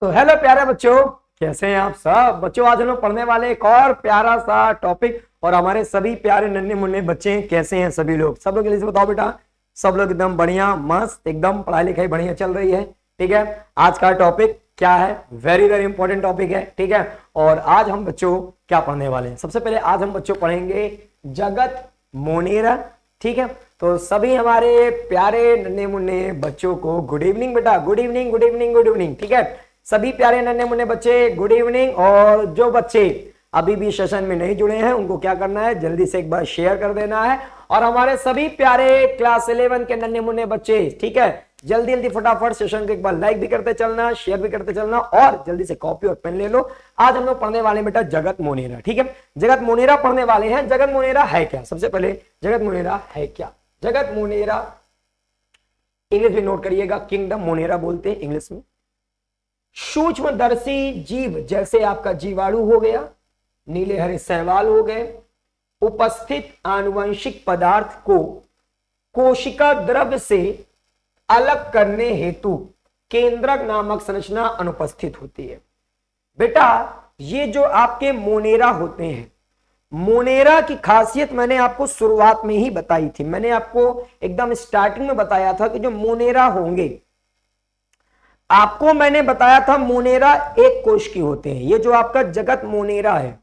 तो हेलो प्यारे बच्चों, कैसे हैं आप सब बच्चों। आज हम लोग पढ़ने वाले एक और प्यारा सा टॉपिक और हमारे सभी प्यारे नन्हे मुन्ने बच्चे कैसे हैं सभी लोग। सब लोग जल्दी से बताओ बेटा। सब लोग एकदम बढ़िया मस्त, एकदम पढ़ाई लिखाई बढ़िया चल रही है। ठीक है, आज का टॉपिक क्या है? वेरी वेरी इंपॉर्टेंट टॉपिक है। ठीक है, और आज हम बच्चों क्या पढ़ने वाले हैं? सबसे पहले आज हम बच्चों पढ़ेंगे जगत मोनेरा। ठीक है, तो सभी हमारे प्यारे नन्हे मुन्ने बच्चों को गुड इवनिंग बेटा। Good evening good evening good evening. ठीक है, सभी प्यारे नन्हे मुन्ने बच्चे गुड इवनिंग। और जो बच्चे अभी भी सेशन में नहीं जुड़े हैं उनको क्या करना है, जल्दी से एक बार शेयर कर देना है। और हमारे सभी प्यारे क्लास 11 के नन्हे मुन्ने बच्चे, ठीक है, जल्दी जल्दी फटाफट सेशन को एक बार लाइक भी करते चलना, शेयर भी करते चलना और जल्दी से कॉपी और पेन ले लो। आज हम लोग पढ़ने वाले बेटा जगत मोनेरा। ठीक है, जगत मोनेरा पढ़ने वाले हैं। जगत मोनेरा है क्या? सबसे पहले जगत मोनेरा है क्या? जगत मोनेरा इंग्लिश में नोट करिएगा, किंगडम मोनेरा बोलते हैं इंग्लिश में। सूक्ष्मदर्शी जीव जैसे आपका जीवाणु हो गया, नीले हरे शैवाल हो गए, उपस्थित आनुवंशिक पदार्थ को कोशिका द्रव्य से अलग करने हेतु केंद्रक नामक संरचना अनुपस्थित होती है। बेटा ये जो आपके मोनेरा होते हैं, मोनेरा की खासियत मैंने आपको शुरुआत में ही बताई थी। मैंने आपको एकदम स्टार्टिंग में बताया था कि जो मोनेरा होंगे, आपको मैंने बताया था मोनेरा एक कोश की होते हैं। ये जो आपका जगत मोनेरा है,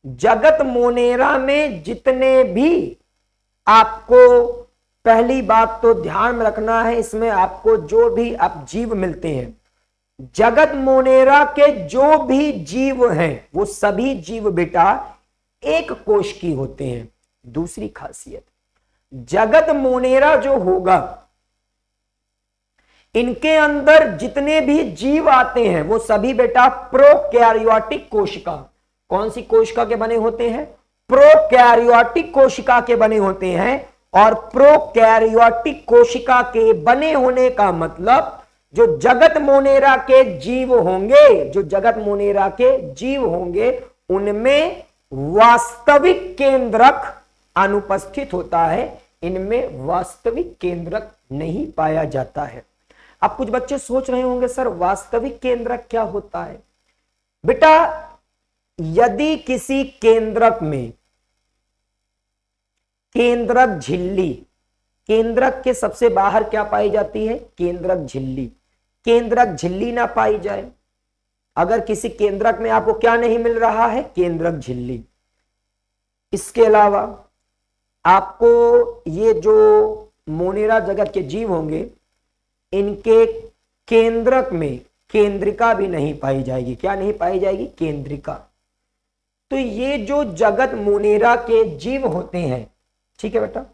जगत मोनेरा में जितने भी आपको, पहली बात तो ध्यान में रखना है, इसमें आपको जो भी आप जीव मिलते हैं, जगत मोनेरा के जो भी जीव हैं वो सभी जीव बेटा एक कोश की होते हैं। दूसरी खासियत, जगत मोनेरा जो होगा, इनके अंदर जितने भी जीव आते हैं वो सभी बेटा प्रोकैरियोटिक कोशिका। कौन सी कोशिका के बने होते हैं? प्रोकैरियोटिक कोशिका के बने होते हैं। और प्रोकैरियोटिक कोशिका के बने होने का मतलब, जो जगत मोनेरा के जीव होंगे, जो जगत मोनेरा के जीव होंगे, उनमें वास्तविक केंद्रक अनुपस्थित होता है। इनमें वास्तविक केंद्रक नहीं पाया जाता है। अब कुछ बच्चे सोच रहे होंगे सर वास्तविक केंद्रक क्या होता है? बेटा यदि किसी केंद्रक में केंद्रक झिल्ली, केंद्रक के सबसे बाहर क्या पाई जाती है? केंद्रक झिल्ली। केंद्रक झिल्ली ना पाई जाए, अगर किसी केंद्रक में आपको क्या नहीं मिल रहा है? केंद्रक झिल्ली। इसके अलावा आपको ये जो मोनेरा जगत के जीव होंगे, इनके केंद्रक में केंद्रिका भी नहीं पाई जाएगी। क्या नहीं पाई जाएगी? केंद्रिका। तो ये जो जगत मोनेरा के जीव होते हैं, ठीक है बेटा,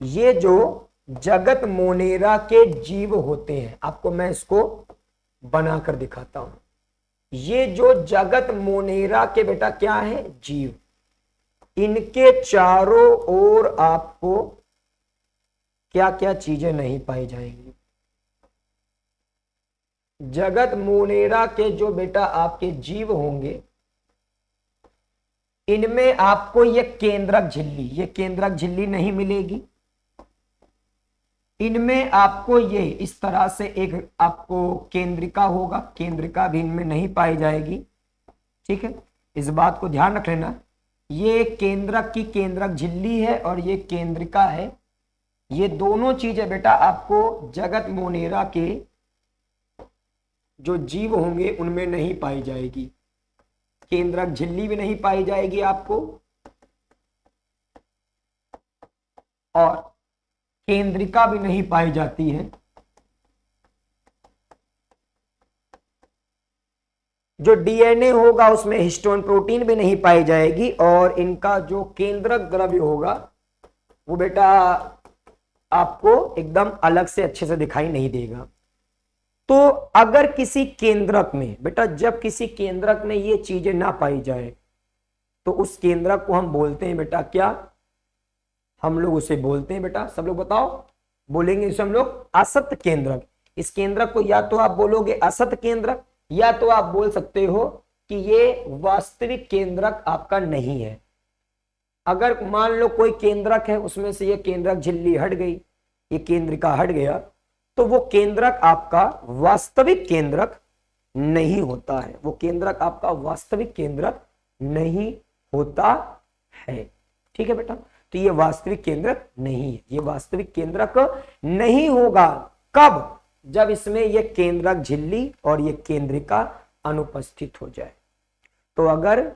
ये जो जगत मोनेरा के जीव होते हैं, आपको मैं इसको बनाकर दिखाता हूं। ये जो जगत मोनेरा के बेटा क्या है? जीव। इनके चारों ओर आपको क्या क्या चीजें नहीं पाई जाएंगी? जगत मोनेरा के जो बेटा आपके जीव होंगे, इनमें आपको ये केंद्रक झिल्ली, ये केंद्रक झिल्ली नहीं मिलेगी। इनमें आपको ये इस तरह से एक आपको केंद्रिका होगा, केंद्रिका भी इनमें नहीं पाई जाएगी। ठीक है, इस बात को ध्यान रख लेना। ये केंद्रक की केंद्रक झिल्ली है और ये केंद्रिका है। ये दोनों चीजें बेटा आपको जगत मोनेरा के जो जीव होंगे उनमें नहीं पाई जाएगी। केंद्रक झिल्ली भी नहीं पाई जाएगी आपको, और केंद्रिका भी नहीं पाई जाती है। जो डीएनए होगा उसमें हिस्टोन प्रोटीन भी नहीं पाई जाएगी, और इनका जो केंद्रक द्रव्य होगा वो बेटा आपको एकदम अलग से अच्छे से दिखाई नहीं देगा। तो अगर किसी केंद्रक में बेटा, जब किसी केंद्रक में ये चीजें ना पाई जाए तो उस केंद्रक को हम बोलते हैं बेटा क्या? हम लोग उसे बोलते हैं बेटा, सब लोग बताओ, बोलेंगे इसे हम लोग असत केंद्रक। इस केंद्रक को या तो आप बोलोगे असत केंद्रक, या तो आप बोल सकते हो कि ये वास्तविक केंद्रक आपका नहीं है। अगर मान लो कोई केंद्रक है, उसमें से ये केंद्रक झिल्ली हट गई, ये केंद्रिका हट गया, तो वो केंद्रक आपका वास्तविक केंद्रक नहीं होता है, वो केंद्रक आपका वास्तविक केंद्रक नहीं होता है। ठीक है बेटा, तो ये वास्तविक केंद्रक नहीं है, ये वास्तविक केंद्रक नहीं होगा। कब? जब इसमें ये केंद्रक झिल्ली और ये केंद्रिका अनुपस्थित हो जाए। तो अगर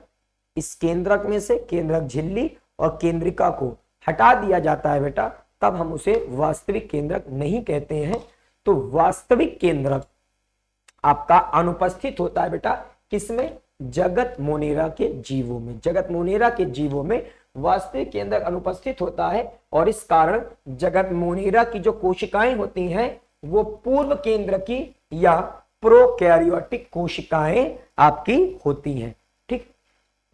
इस केंद्रक में से केंद्रक झिल्ली और केंद्रिका को हटा दिया जाता है बेटा, तब हम उसे वास्तविक केंद्रक नहीं कहते हैं। तो वास्तविक केंद्रक आपका अनुपस्थित होता है बेटा किसमें? जगत मोनेरा के जीवों में। जगत मोनेरा के जीवों में वास्तविक केंद्रक अनुपस्थित होता है, और इस कारण जगत मोनेरा की जो कोशिकाएं होती हैं वो पूर्व केंद्र की या प्रोकैरियोटिक कोशिकाएं आपकी होती हैं। ठीक,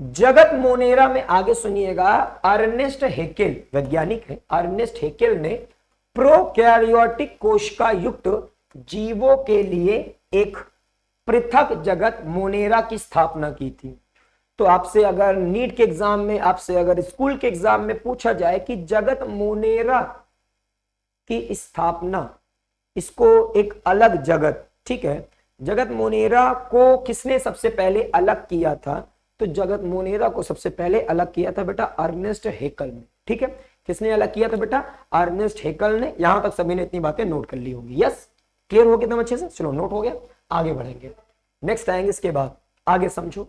जगत मोनेरा में आगे सुनिएगा, अर्नेस्ट हेकेल वैज्ञानिक है, अर्नेस्ट हेकेल ने प्रोकैरियोटिक कोशिका युक्त जीवों के लिए एक पृथक जगत मोनेरा की स्थापना की थी। तो आपसे अगर नीट के एग्जाम में, आपसे अगर स्कूल के एग्जाम में पूछा जाए कि जगत मोनेरा की स्थापना, इसको एक अलग जगत, ठीक है, जगत मोनेरा को किसने सबसे पहले अलग किया था? तो जगत मोनेरा को सबसे पहले अलग किया था बेटा अर्नेस्ट हेकल ने। ठीक है, किसने अलग किया था बेटा? अर्नेस्ट हेकल ने। यहां तक सभी ने इतनी बातें नोट कर ली होंगी। यस, क्लियर हो गया एकदम अच्छे से? चलो नोट हो गया, आगे बढ़ेंगे, नेक्स्ट आएंगे इसके बाद, आगे समझो।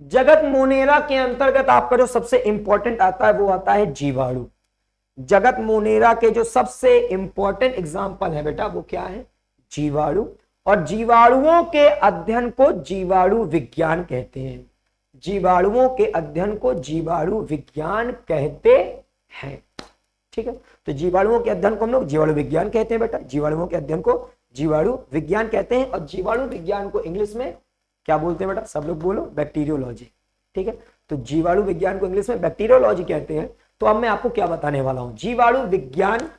जगत मोनेरा के अंतर्गत आपका जो सबसे इंपॉर्टेंट आता है वो आता है जीवाणु। जगत मोनेरा के जो सबसे इंपॉर्टेंट एग्जाम्पल है बेटा वो क्या है? जीवाणु। और जीवाणुओं के अध्ययन को जीवाणु विज्ञान कहते हैं। जीवाणुओं के अध्ययन को जीवाणु विज्ञान कहते हैं। ठीक है, तो जीवाणुओं के अध्ययन को हम लोग जीवाणु विज्ञान कहते हैं बेटा। जीवाणुओं के अध्ययन को जीवाणु विज्ञान कहते हैं, और जीवाणु विज्ञान को इंग्लिश में क्या बोलते हैं बेटा? सब लोग बोलो, बैक्टीरियोलॉजी। ठीक है, तो जीवाणु विज्ञान को इंग्लिश में बैक्टीरियोलॉजी कहते हैं। तो अब मैं आपको क्या बताने वाला हूं, जीवाणु विज्ञान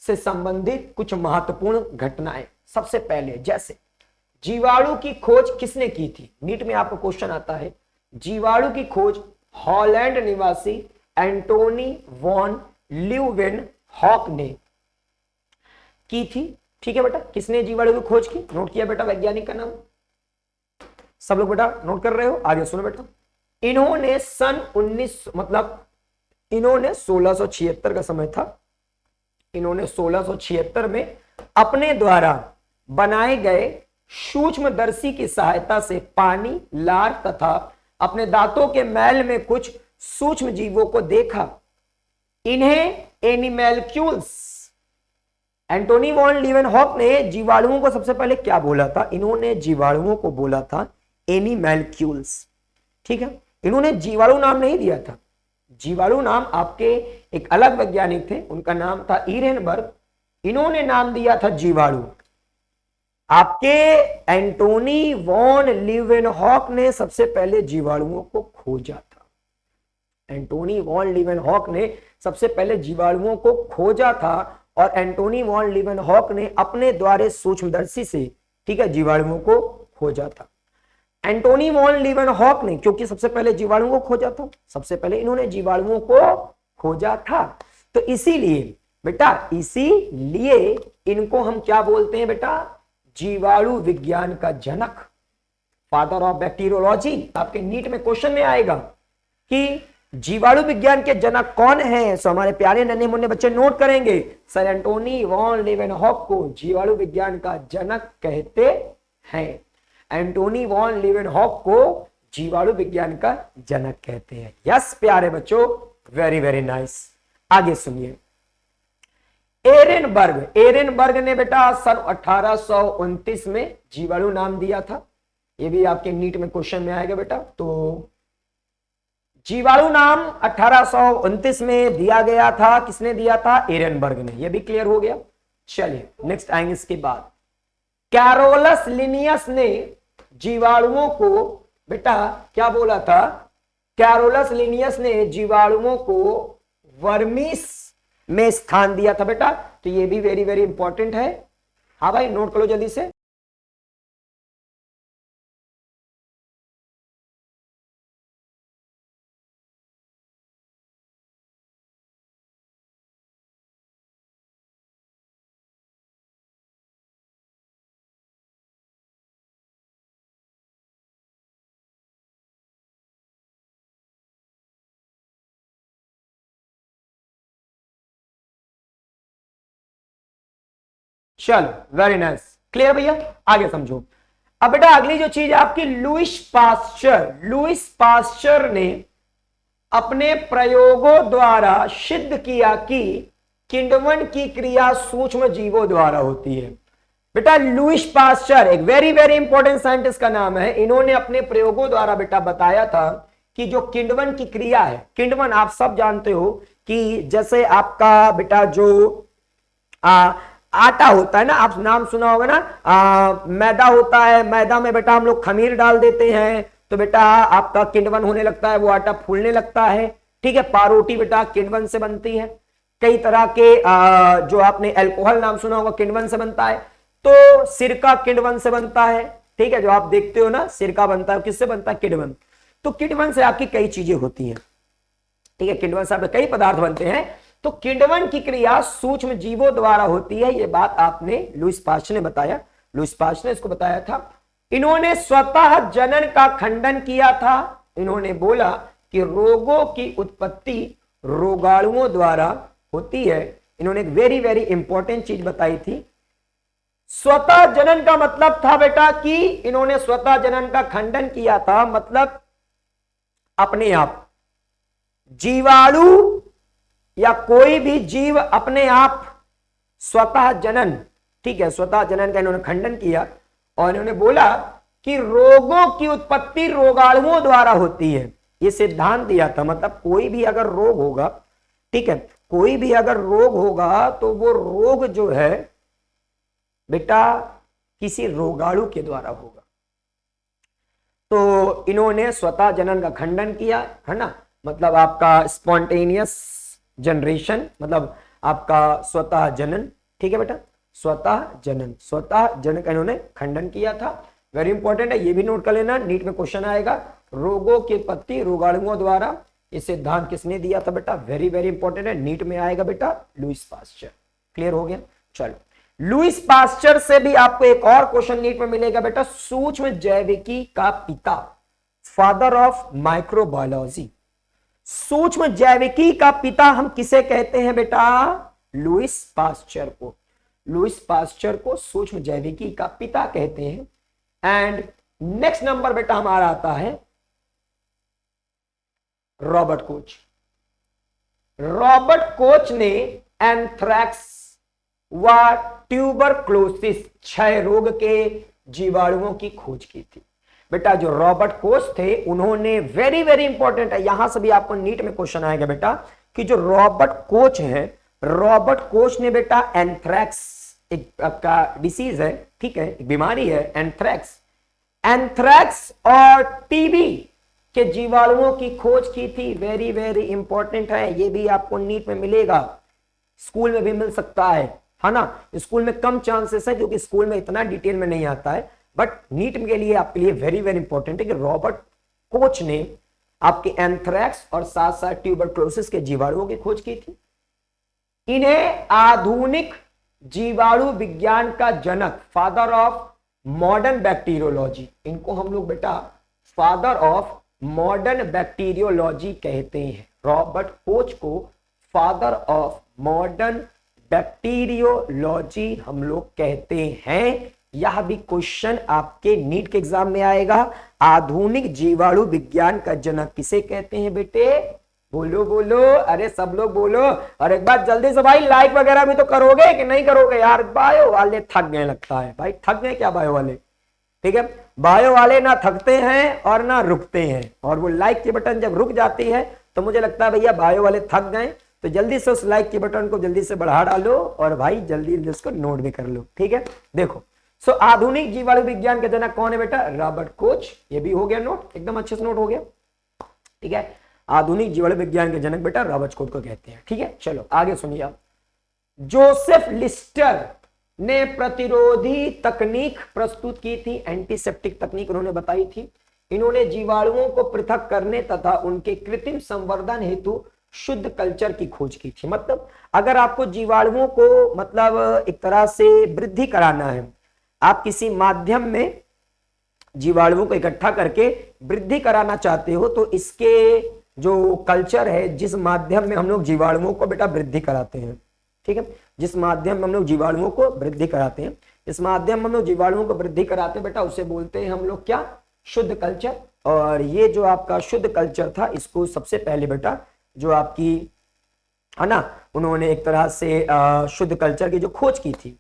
से संबंधित कुछ महत्वपूर्ण घटनाएं। सबसे पहले, जैसे जीवाणु की खोज किसने की थी? नीट में आपको क्वेश्चन आता है, जीवाणु की खोज हॉलैंड निवासी एंटोनी वॉन ल्यूवेनहॉक ने की थी। ठीक है बेटा, किसने जीवाणु की खोज की? नोट किया बेटा वैज्ञानिक का नाम? सब लोग बेटा नोट कर रहे हो? आगे सुनो बेटा, इन्होंने सन 1676 का समय था, इन्होंने 1676 में अपने द्वारा बनाए गए सूक्ष्मदर्शी की सहायता से पानी, लार तथा अपने दांतों के मैल में कुछ सूक्ष्म जीवों को देखा। इन्हें एनिमैल्क्यूल्स, एंटोनी वॉन लीवेनहॉक ने जीवाणुओं को सबसे पहले क्या बोला था? इन्होंने जीवाणुओं को बोला था एनिमैल्क्यूल्स। ठीक है, इन्होंने जीवाणु नाम नहीं दिया था। जीवाणु नाम आपके एक अलग वैज्ञानिक थे, उनका नाम था इरेनबर्ग। इन्होंने नाम दिया था जीवाणु। आपके एंटोनी वॉन लीवेनहॉक ने सबसे पहले जीवाणुओं को खोजा था। एंटोनी वॉन लीवेनहॉक ने सबसे पहले जीवाणुओं को खोजा था, और एंटोनी वॉन लीवेनहॉक ने अपने द्वारा सूक्ष्मदर्शी से, ठीक है, जीवाणुओं को खोजा था। एंटोनी वॉन लीवेनहॉक ने, क्योंकि सबसे पहले जीवाणुओं को खोजा था, सबसे पहले इन्होंने जीवाणुओं को खोजा था, तो इसीलिए बेटा, इसीलिए इनको हम क्या बोलते हैं बेटा? जीवाणु विज्ञान का जनक, फादर ऑफ बैक्टीरियोलॉजी। आपके नीट में क्वेश्चन में आएगा कि जीवाणु विज्ञान के जनक कौन है? सो हमारे प्यारे नन्हे मुन्ने बच्चे नोट करेंगे, सर एंटोनी वॉन लीवेनहॉक को जीवाणु विज्ञान का जनक कहते हैं। एंटोनी वॉन लीवेनहॉक को जीवाणु विज्ञान का जनक कहते हैं। यस प्यारे बच्चों, वेरी वेरी नाइस। आगे सुनिए, एरेनबर्ग ने बेटा सन 1829 में जीवाणु नाम दिया था। ये भी आपके नीट में क्वेश्चन में आएगा बेटा। तो जीवाणु नाम 1829 में दिया गया था, किसने दिया था? एरेनबर्ग ने। ये भी क्लियर हो गया। चलिए नेक्स्ट आएंगे इसके बाद, कैरोलस लिनियस ने जीवाणुओं को बेटा क्या बोला था? कैरोलस लिनियस ने जीवाणुओं को वर्मिस में स्थान दिया था बेटा। तो ये भी वेरी वेरी इंपॉर्टेंट है। हाँ भाई नोट करो जल्दी से। चलो वेरी नाइस, क्लियर भैया, आगे समझो। अब बेटा अगली जो चीज है आपकी, लुईस पास्चर। लुईस पास्चर ने अपने प्रयोगों द्वारा सिद्ध किया कि किण्वन की क्रिया सूक्ष्म जीवों द्वारा होती है। बेटा लुईस पास्चर एक वेरी वेरी इंपॉर्टेंट साइंटिस्ट का नाम है। इन्होंने अपने प्रयोगों द्वारा बेटा बताया था कि जो किण्वन की क्रिया है, किण्वन आप सब जानते हो कि जैसे आपका बेटा जो आटा होता है ना, आप नाम सुना होगा ना, मैदा होता है, मैदा में बेटा हम लोग खमीर डाल देते हैं तो बेटा आपका किण्वन होने लगता है, वो आटा फूलने लगता है। ठीक है, पारोटी बेटा किण्वन से बनती है। कई तरह के जो आपने अल्कोहल नाम सुना होगा किण्वन से बनता है। तो सिरका किण्वन से बनता है। ठीक है, जो आप देखते हो ना सिरका बनता है, किससे बनता है? किण्वन। तो किण्वन से आपकी कई चीजें होती हैं। ठीक है, किण्वन से आपके कई पदार्थ बनते हैं। तो किण्वन की क्रिया सूक्ष्म जीवों द्वारा होती है, ये बात आपने लुईस पास्चर ने बताया। लुईस पास्चर ने इसको बताया था। इन्होंने स्वतः जनन का खंडन किया था। इन्होंने बोला कि रोगों की उत्पत्ति रोगाणुओं द्वारा होती है। इन्होंने एक वेरी वेरी इंपॉर्टेंट चीज बताई थी। स्वतः जनन का मतलब था बेटा कि इन्होंने स्वतः जनन का खंडन किया था, मतलब अपने आप जीवाणु या कोई भी जीव अपने आप स्वतः जनन, ठीक है, स्वतः जनन का इन्होंने खंडन किया और इन्होंने बोला कि रोगों की उत्पत्ति रोगाणुओं द्वारा होती है। ये सिद्धांत दिया था, मतलब कोई भी अगर रोग होगा, ठीक है, कोई भी अगर रोग होगा तो वो रोग जो है बेटा किसी रोगाणु के द्वारा होगा। तो इन्होंने स्वतः जनन का खंडन किया है ना, मतलब आपका स्पॉन्टेनियस जनरेशन, मतलब आपका स्वतः जनन। ठीक है बेटा, स्वतः जनन, स्वतः जनन का इन्होंने खंडन किया था। वेरी इंपॉर्टेंट है, ये भी नोट कर लेना, नीट में क्वेश्चन आएगा। रोगों की उत्पत्ति रोगाणुओं द्वारा, ये सिद्धांत किसने दिया था बेटा? वेरी वेरी इंपॉर्टेंट है, नीट में आएगा बेटा, लुईस पास्चर। क्लियर हो गया? चलो, लुईस पास्चर से भी आपको एक और क्वेश्चन नीट में मिलेगा बेटा, सूक्ष्म जैविकी का पिता, फादर ऑफ माइक्रोबायोलॉजी। सूक्ष्म जैविकी का पिता हम किसे कहते हैं बेटा? लुईस पास्चर को। लुईस पास्चर को सूक्ष्म जैविकी का पिता कहते हैं। एंड नेक्स्ट नंबर बेटा हमारा आता है रॉबर्ट कोच। रॉबर्ट कोच ने एंथ्रैक्स व ट्यूबरक्लोसिस, क्षय रोग के जीवाणुओं की खोज की थी। बेटा जो रॉबर्ट कोच थे उन्होंने, वेरी वेरी इंपॉर्टेंट है, यहां से भी आपको नीट में क्वेश्चन आएगा बेटा कि जो रॉबर्ट कोच है, रॉबर्ट कोच ने बेटा एंथ्रैक्स एक आपका डिसीज है, ठीक है, एक बीमारी है एंथ्रैक्स, एंथ्रैक्स और टीबी के जीवाणुओं की खोज की थी। वेरी वेरी इंपॉर्टेंट है, ये भी आपको नीट में मिलेगा, स्कूल में भी मिल सकता है ना। स्कूल में कम चांसेस है क्योंकि स्कूल में इतना डिटेल में नहीं आता है, बट नीट के लिए आपके लिए वेरी वेरी इंपॉर्टेंट है कि रॉबर्ट कोच ने आपके एंथ्रैक्स और साथ साथ ट्यूबरक्लोसिस के जीवाणुओं की खोज की थी। इन्हें आधुनिक जीवाणु विज्ञान का जनक, फादर ऑफ मॉडर्न बैक्टीरियोलॉजी, इनको हम लोग बेटा फादर ऑफ मॉडर्न बैक्टीरियोलॉजी कहते हैं। रॉबर्ट कोच को फादर ऑफ मॉडर्न बैक्टीरियोलॉजी हम लोग कहते हैं। यह भी क्वेश्चन आपके नीट के एग्जाम में आएगा। आधुनिक जीवाणु विज्ञान का जनक किसे कहते हैं बेटे? बोलो बोलो, अरे सब लोग बोलो। और एक बार जल्दी से भाई लाइक वगैरह भी तो करोगे कि नहीं करोगे यार? बायो वाले थक गए लगता है भाई, थक गए क्या बायो वाले? ठीक है, बायो वाले ना थकते हैं और ना रुकते हैं, और वो लाइक की बटन जब रुक जाती है तो मुझे लगता है भैया बायो वाले थक गए। तो जल्दी से उस लाइक के बटन को जल्दी से बढ़ा डालो और भाई जल्दी जल्दी उसको नोट भी कर लो। ठीक है, देखो सो आधुनिक जीवाणु विज्ञान के जनक कौन है बेटा? Robert Koch. ये भी हो गया नोट, एकदम अच्छे से नोट हो गया। ठीक है, आधुनिक जीवाणु विज्ञान के जनक बेटा रॉबर्ट कोच को कहते हैं। ठीक है, चलो आगे सुनिए आप। जोसेफ लिस्टर ने प्रतिरोधी तकनीक प्रस्तुत की थी, एंटीसेप्टिक तकनीक उन्होंने बताई थी। इन्होंने जीवाणुओं को पृथक करने तथा उनके कृत्रिम संवर्धन हेतु शुद्ध कल्चर की खोज की थी। मतलब अगर आपको जीवाणुओं को मतलब एक तरह से वृद्धि कराना है, आप किसी माध्यम में जीवाणुओं को इकट्ठा करके वृद्धि कराना चाहते हो, तो इसके जो कल्चर है, जिस माध्यम में हम लोग जीवाणुओं को बेटा वृद्धि कराते हैं, ठीक है, जिस माध्यम में हम लोग जीवाणुओं को वृद्धि कराते हैं, इस माध्यम में हम लोग जीवाणुओं को वृद्धि कराते हैं बेटा, उसे बोलते हैं हम लोग क्या, शुद्ध कल्चर। और ये जो आपका शुद्ध कल्चर था, इसको सबसे पहले बेटा जो आपकी है ना, उन्होंने एक तरह से शुद्ध कल्चर की जो खोज की थी,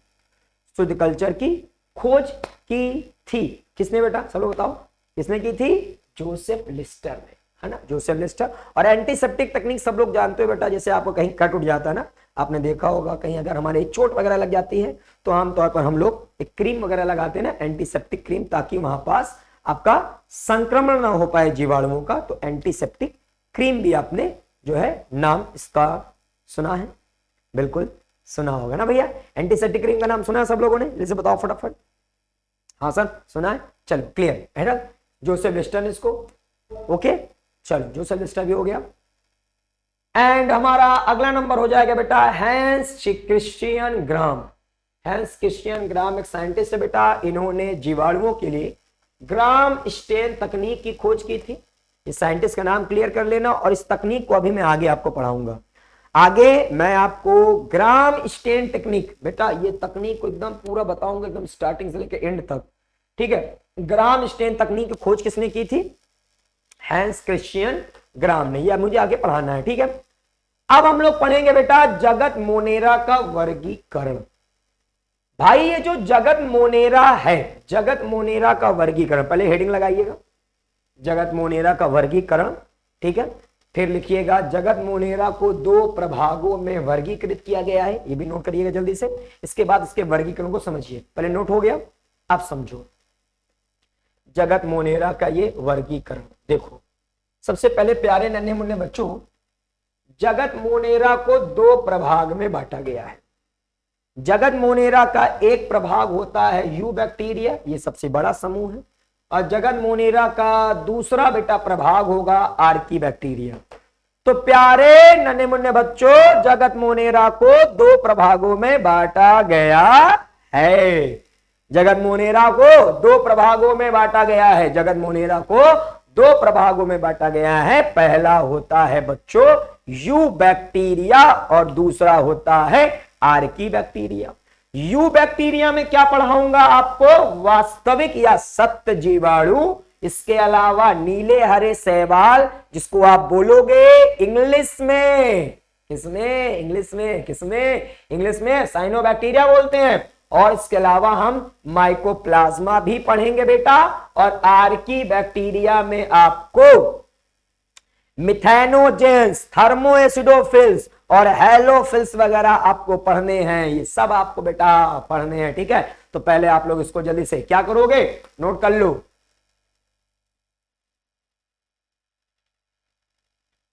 शुद्ध कल्चर की खोज की थी, किसने बेटा, सब लोग बताओ, किसने की थी, जोसेफ लिस्टर ने, है ना, जोसेफ लिस्टर। और एंटीसेप्टिक तकनीक सब लोग जानते हो बेटा, जैसे आपको कहीं कट उठ जाता है ना, आपने देखा होगा कहीं अगर हमारे चोट वगैरह लग जाती है तो आमतौर पर हम लोग एक क्रीम वगैरह लगाते हैं ना, एंटीसेप्टिक क्रीम, ताकि वहां पास आपका संक्रमण ना हो पाए जीवाणुओं का। तो एंटीसेप्टिक क्रीम भी आपने जो है नाम इसका सुना है, बिल्कुल सुना होगा ना भैया, एंटीसेप्टिक क्रीम का नाम सुना है सब लोगों ने, जैसे बताओ फटाफट। हाँ सर सुना है, चलो क्लियर है ना, जोसेफ लिस्टर ने इसको, ओके चलो जोसेफ लिस्टर भी हो गया। एंड हमारा अगला नंबर हो जाएगा बेटा हैंस क्रिश्चियन ग्राम। हैंस क्रिश्चियन ग्राम एक साइंटिस्ट है बेटा, इन्होंने जीवाणुओं के लिए ग्राम स्टेन तकनीक की खोज की थी। इस साइंटिस्ट का नाम क्लियर कर लेना, और इस तकनीक को अभी मैं आगे आपको पढ़ाऊंगा। आगे मैं आपको ग्राम स्टेन टेक्निक, बेटा ये तकनीक को एकदम पूरा बताऊंगा, एकदम स्टार्टिंग से लेकर एंड तक, ठीक है। ग्राम स्टेन तकनीक की खोज किसने की थी, हैंस क्रिश्चियन ग्राम ने, यह मुझे आगे पढ़ाना है, ठीक है। अब हम लोग पढ़ेंगे बेटा जगत मोनेरा का वर्गीकरण। भाई ये जो जगत मोनेरा है, जगत मोनेरा का वर्गीकरण, पहले हेडिंग लगाइएगा, जगत मोनेरा का वर्गीकरण, ठीक है। फिर लिखिएगा जगत मोनेरा को 2 प्रभागों में वर्गीकृत किया गया है, ये भी नोट करिएगा जल्दी से। इसके बाद इसके वर्गीकरण को समझिए, पहले नोट हो गया, अब समझो जगत मोनेरा का ये वर्गीकरण। देखो सबसे पहले प्यारे नन्हे मुन्ने बच्चों, जगत मोनेरा को 2 प्रभाग में बांटा गया है। जगत मोनेरा का एक प्रभाग होता है यू बैक्टीरिया, ये सबसे बड़ा समूह है, और जगत मोनेरा का दूसरा बेटा प्रभाग होगा आर्की बैक्टीरिया। तो प्यारे नन्हे मुन्ने बच्चों, जगत मोनेरा को 2 प्रभागों में बांटा गया है। जगत मोनेरा को 2 प्रभागों में बांटा गया है, जगत मोनेरा को 2 प्रभागों में बांटा गया है। पहला होता है बच्चों यू बैक्टीरिया और दूसरा होता है आर्की बैक्टीरिया। यू बैक्टीरिया में क्या पढ़ाऊंगा आपको, वास्तविक या सत्य जीवाणु, इसके अलावा नीले हरे शैवाल, जिसको आप बोलोगे इंग्लिश में, किसमें, इंग्लिश में, किसमें, इंग्लिश में साइनोबैक्टीरिया बोलते हैं। और इसके अलावा हम माइकोप्लाज्मा भी पढ़ेंगे बेटा, और आर्की बैक्टीरिया में आपको मिथेनोजेंस, थर्मोएसिडोफिल्स और हेलोफिल्स वगैरह आपको पढ़ने हैं, ये सब आपको बेटा पढ़ने हैं, ठीक है। तो पहले आप लोग इसको जल्दी से क्या करोगे, नोट कर लो।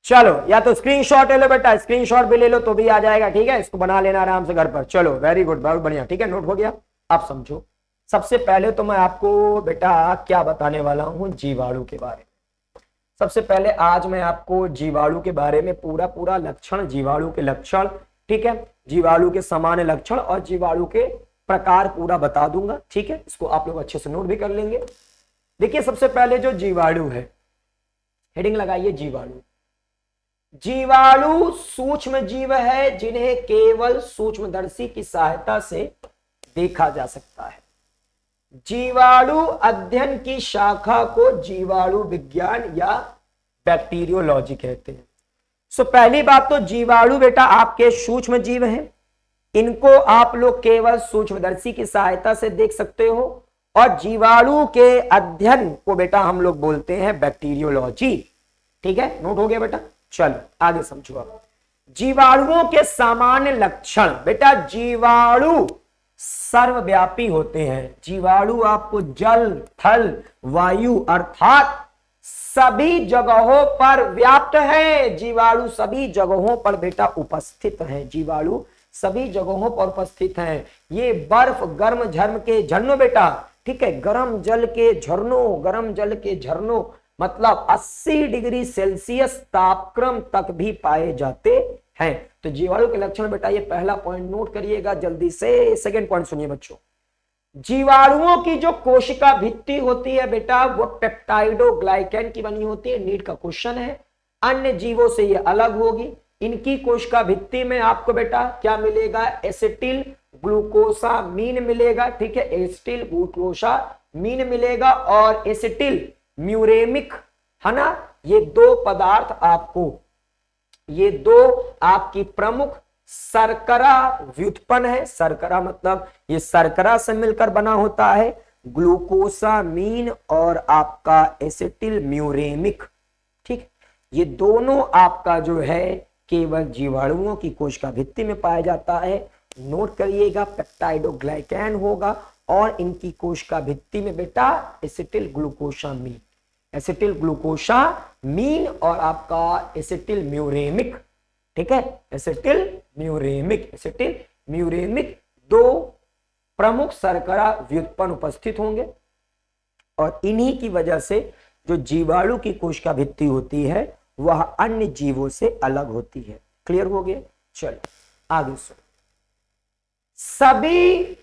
चलो या तो स्क्रीनशॉट ले लो बेटा, स्क्रीनशॉट भी ले लो तो भी आ जाएगा, ठीक है। इसको बना लेना आराम से घर पर। चलो वेरी गुड, बहुत बढ़िया, ठीक है, नोट हो गया। आप समझो, सबसे पहले तो मैं आपको बेटा क्या बताने वाला हूं, जीवाणु के बारे में। सबसे पहले आज मैं आपको जीवाणु के बारे में पूरा लक्षण, जीवाणु के लक्षण, ठीक है, जीवाणु के सामान्य लक्षण और जीवाणु के प्रकार पूरा बता दूंगा, ठीक है। इसको आप लोग अच्छे से नोट भी कर लेंगे। देखिए सबसे पहले जो जीवाणु है, हेडिंग लगाइए जीवाणु। जीवाणु सूक्ष्म जीव है जिन्हें केवल सूक्ष्मदर्शी की सहायता से देखा जा सकता है। जीवाणु अध्ययन की शाखा को जीवाणु विज्ञान या बैक्टीरियोलॉजी कहते हैं। सो पहली बात तो जीवाणु बेटा आपके सूक्ष्म जीव हैं, इनको आप लोग केवल सूक्ष्मदर्शी की सहायता से देख सकते हो, और जीवाणु के अध्ययन को बेटा हम लोग बोलते हैं बैक्टीरियोलॉजी, ठीक है, नोट हो गया बेटा। चलो आगे समझो आप। जीवाणुओं के सामान्य लक्षण, बेटा जीवाणु सर्वव्यापी होते हैं। जीवाणु आपको जल, थल, वायु अर्थात सभी जगहों पर व्याप्त है। जीवाणु सभी जगहों पर बेटा उपस्थित है, जीवाणु सभी जगहों पर उपस्थित हैं। ये बर्फ गर्म झरन के झरनों बेटा, ठीक है, गर्म जल के झरनों, गर्म जल के झरनों मतलब 80 डिग्री सेल्सियस तापक्रम तक भी पाए जाते हैं। तो जीवाणु के लक्षण बेटा ये पहला पॉइंट नोट करिएगा जल्दी से। सेकंड पॉइंट सुनिए बच्चों, जीवाणुओं की जो कोशिका भित्ति होती है बेटा वो पेप्टाइडोग्लाइकैन की बनी होती है। नीट का क्वेश्चन है, अन्य जीवों से ये अलग होगी। इनकी कोशिका भित्ति में आपको बेटा क्या मिलेगा, एसिटिल ग्लूकोसामीन मिलेगा, ठीक है, एसिटिल ग्लूकोसामीन मिलेगा और एसिटिल म्यूरेमिक, है ना। ये दो पदार्थ आपको, ये दो आपकी प्रमुख शर्करा व्युत्पन्न है। शर्करा मतलब ये शर्करा से मिलकर बना होता है, ग्लूकोसामीन और आपका एसिटिल म्यूरेमिक, ठीक। ये दोनों आपका जो है केवल जीवाणुओं की कोशिका भित्ति में पाया जाता है। नोट करिएगा, पेप्टाइडोग्लाइकैन होगा और इनकी कोशिका भित्ति में बेटा एसिटिल ग्लूकोसामीन, एसिटिल ग्लूकोसामीन और आपका एसिटिल म्यूरेमिक, ठीक है, एसिटिल म्यूरेमिक दो प्रमुख शर्करा व्युत्पन्न उपस्थित होंगे और इन्हीं की वजह से जो जीवाणु की कोशिका भित्ति होती है वह अन्य जीवों से अलग होती है। क्लियर हो गया? चलो आगे सुनो। सभी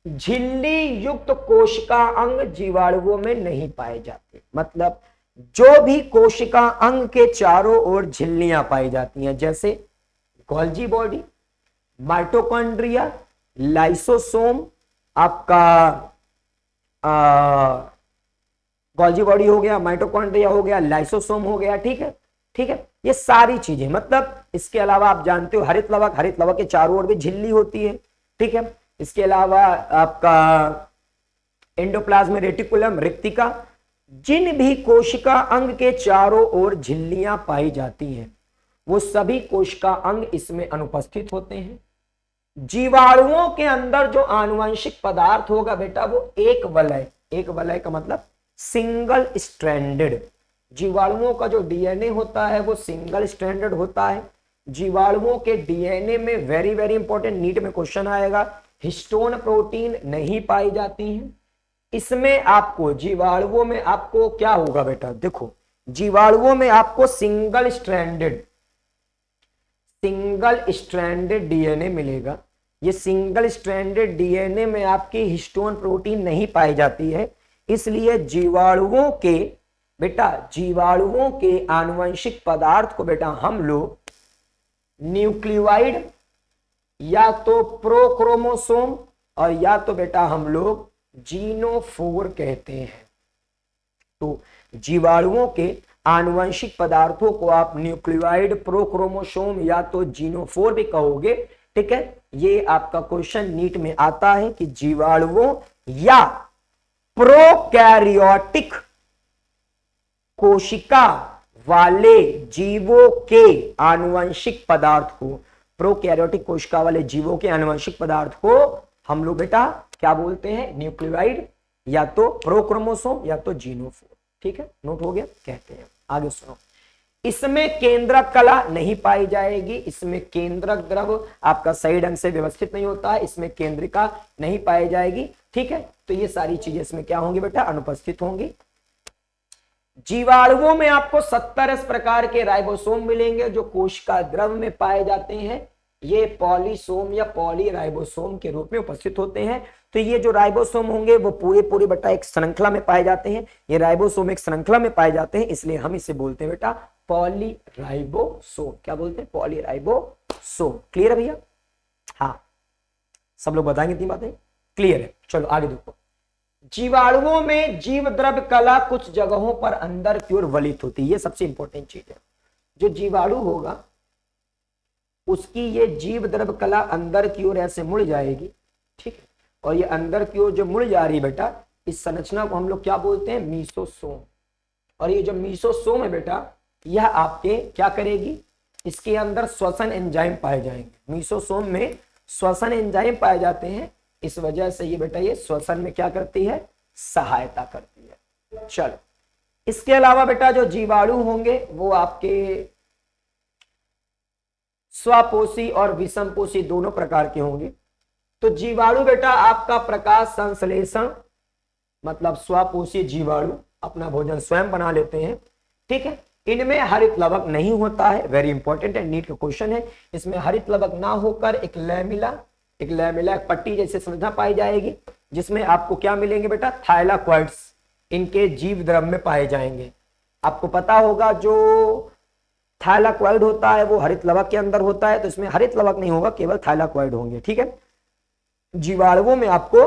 झिल्ली युक्त कोशिका अंग जीवाणुओं में नहीं पाए जाते। मतलब जो भी कोशिका अंग के चारों ओर झिल्लियां पाई जाती हैं, जैसे गोल्जी बॉडी, माइटोकॉन्ड्रिया, लाइसोसोम, आपका गोल्जी बॉडी हो गया, माइटोकॉन्ड्रिया हो गया, लाइसोसोम हो गया, ठीक है, ठीक है। ये सारी चीजें, मतलब इसके अलावा आप जानते हो हरित लवक के चारों ओर भी झिल्ली होती है, ठीक है। इसके अलावा आपका एंडोप्लाज्म रेटिकुलम, रिक्तिका, जिन भी कोशिका अंग के चारों ओर झिल्लियां पाई जाती हैं वो सभी कोशिका अंग इसमें अनुपस्थित होते हैं। जीवाणुओं के अंदर जो आनुवंशिक पदार्थ होगा बेटा वो एक वलय का मतलब सिंगल स्ट्रैंडेड। जीवाणुओं का जो डीएनए होता है वो सिंगल स्ट्रैंडेड होता है। जीवाणुओं के डीएनए में वेरी वेरी इंपॉर्टेंट, नीट में क्वेश्चन आएगा, हिस्टोन प्रोटीन नहीं पाई जाती हैं। इसमें आपको जीवाणुओं में आपको क्या होगा बेटा, देखो जीवाणुओं में आपको सिंगल स्ट्रैंडेड डीएनए मिलेगा। ये सिंगल स्ट्रैंडेड डीएनए में आपकी हिस्टोन प्रोटीन नहीं पाई जाती है, इसलिए जीवाणुओं के आनुवंशिक पदार्थ को बेटा हम लोग न्यूक्लियोइड या तो प्रोक्रोमोसोम और या तो बेटा हम लोग जीनोफोर कहते हैं। तो जीवाणुओं के आनुवंशिक पदार्थों को आप न्यूक्लियोइड, प्रोक्रोमोसोम या तो जीनोफोर भी कहोगे, ठीक है। ये आपका क्वेश्चन नीट में आता है कि जीवाणुओं या प्रोकैरियोटिक कोशिका वाले जीवों के आनुवंशिक पदार्थ को, प्रोकैरियोटिक कोशिका वाले जीवों के आनुवंशिक पदार्थ को हम लोग बेटा क्या बोलते हैं, न्यूक्लियोइड या तो प्रोक्रोमोसोम या तो जीनोफोर, ठीक है। नोट हो गया, कहते हैं। आगे सुनो। इसमें केंद्रक कला नहीं पाई जाएगी, इसमें केंद्रक द्रव आपका सही ढंग से व्यवस्थित नहीं होता है, इसमें केंद्रिका नहीं पाई जाएगी, ठीक है। तो ये सारी चीजें इसमें क्या होंगी बेटा, अनुपस्थित होंगी। जीवाणुओं में आपको 70 प्रकार के राइबोसोम मिलेंगे जो कोशिका द्रव में पाए जाते हैं। ये पॉलीसोम या पॉलीराइबोसोम के रूप में उपस्थित होते हैं। तो ये जो राइबोसोम होंगे वो पूरे बेटा एक श्रृंखला में पाए जाते हैं। ये राइबोसोम एक श्रृंखला में पाए जाते हैं, इसलिए हम इसे बोलते हैं बेटा पॉलीराइबोसोम। क्या बोलते हैं, पॉलीराइबोसोम। क्लियर है भैया? हाँ, सब लोग बताएंगे इतनी बातें, क्लियर है। चलो आगे देखो। जीवाणुओं में जीव द्रव्य कला कुछ जगहों पर अंदर की ओर वलित होती है, ये सबसे इंपॉर्टेंट चीज है। जो जीवाणु होगा उसकी ये जीव द्रव्य कला अंदर की ओर ऐसे मुड़ जाएगी, ठीक है। और ये अंदर की ओर जो मुड़ जा रही है बेटा, इस संरचना को हम लोग क्या बोलते हैं, मीसोसोम। और ये जो मीसोसोम है बेटा, यह आपके क्या करेगी, इसके अंदर श्वसन एंजाइम पाए जाएंगे। मीसोसोम में श्वसन एंजाइम पाए जाते हैं, इस वजह से ये बेटा ये श्वसन में क्या करती है, सहायता करती है। चलो, इसके अलावा बेटा जो जीवाणु होंगे वो आपके स्वपोषी और विषमपोषी दोनों प्रकार के होंगे। तो जीवाणु बेटा आपका प्रकाश संश्लेषण, मतलब स्वपोषी जीवाणु अपना भोजन स्वयं बना लेते हैं, ठीक है। इनमें हरित लवक नहीं होता है, वेरी इंपॉर्टेंट है, नीट का क्वेश्चन है। इसमें हरित लवक ना होकर एक लैमिला एक पट्टी जैसे संरचना पाई जाएगी, जिसमें आपको क्या मिलेंगे बेटा, थाइलाकॉइड्स इनके जीव द्रव में पाए जाएंगे। आपको पता होगा जो थाइलाकोइड होता है वो हरित लवक के अंदर होता है, तो इसमें हरित लवक नहीं होगा, केवल थाइलाकोइड होंगे। ठीक है, जीवाणुओं में आपको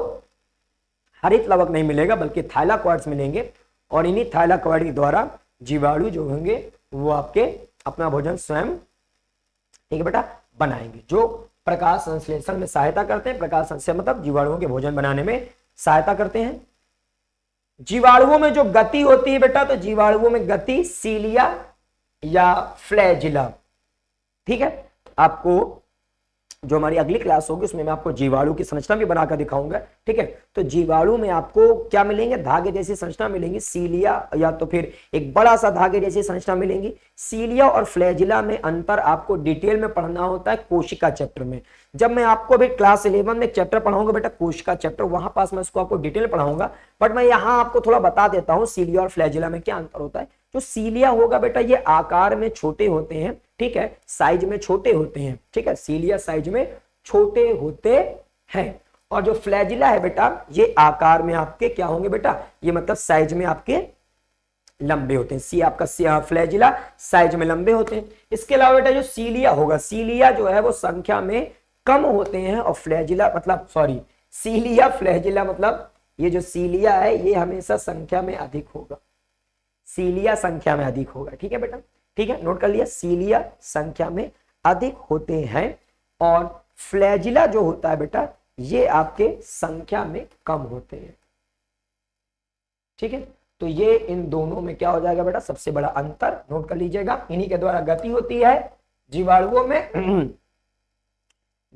हरित लवक नहीं मिलेगा बल्कि थाइलाकोइड्स मिलेंगे, और इन्हीं थाइलाकोइड के द्वारा जीवाणु जो होंगे वो आपके अपना भोजन स्वयं, ठीक है बेटा, बनाएंगे, जो प्रकाश संश्लेषण में सहायता करते हैं। प्रकाश संश्लेषण मतलब जीवाणुओं के भोजन बनाने में सहायता करते हैं। जीवाणुओं में जो गति होती है बेटा, तो जीवाणुओं में गति सीलिया या फ्लैजिला, ठीक है। आपको जो हमारी अगली क्लास होगी उसमें मैं आपको जीवाणु की संरचना भी बनाकर दिखाऊंगा, ठीक है। तो जीवाणु में आपको क्या मिलेंगे, धागे जैसी संरचना मिलेंगी, सीलिया या तो फिर एक बड़ा सा धागे जैसी संरचना मिलेंगी। सीलिया और फ्लैजिला में अंतर आपको डिटेल में पढ़ना होता है कोशिका चैप्टर में। जब मैं आपको अभी क्लास 11 में एक चैप्टर पढ़ाऊंगा बेटा, कोशिका चैप्टर, वहां पास मैं इसको आपको डिटेल पढ़ाऊंगा, बट मैं यहाँ आपको थोड़ा बता देता हूँ सीलिया और फ्लैजिला में क्या अंतर होता है। जो सीलिया होगा बेटा, ये आकार में छोटे होते हैं, ठीक है, साइज में छोटे होते हैं, ठीक है, सीलिया साइज में छोटे होते हैं। और जो फ्लैजिला है बेटा, ये आकार में आपके क्या होंगे बेटा, ये मतलब साइज में आपके लंबे होते हैं। सी आपका फ्लैजिला साइज में लंबे होते हैं। इसके अलावा बेटा जो सीलिया होगा, सीलिया जो है वो संख्या में कम होते हैं, और फ्लैजिला मतलब सॉरी सीलिया फ्लैजिला मतलब ये जो सीलिया है ये हमेशा संख्या में अधिक होगा, सीलिया संख्या में अधिक होगा, ठीक है बेटा, ठीक है, नोट कर लिया, सीलिया संख्या में अधिक होते हैं, और फ्लैजिला जो होता है बेटा ये आपके संख्या में कम होते हैं, ठीक है। तो ये इन दोनों में क्या हो जाएगा बेटा, सबसे बड़ा अंतर नोट कर लीजिएगा। इन्हीं के द्वारा गति होती है जीवाणुओं में।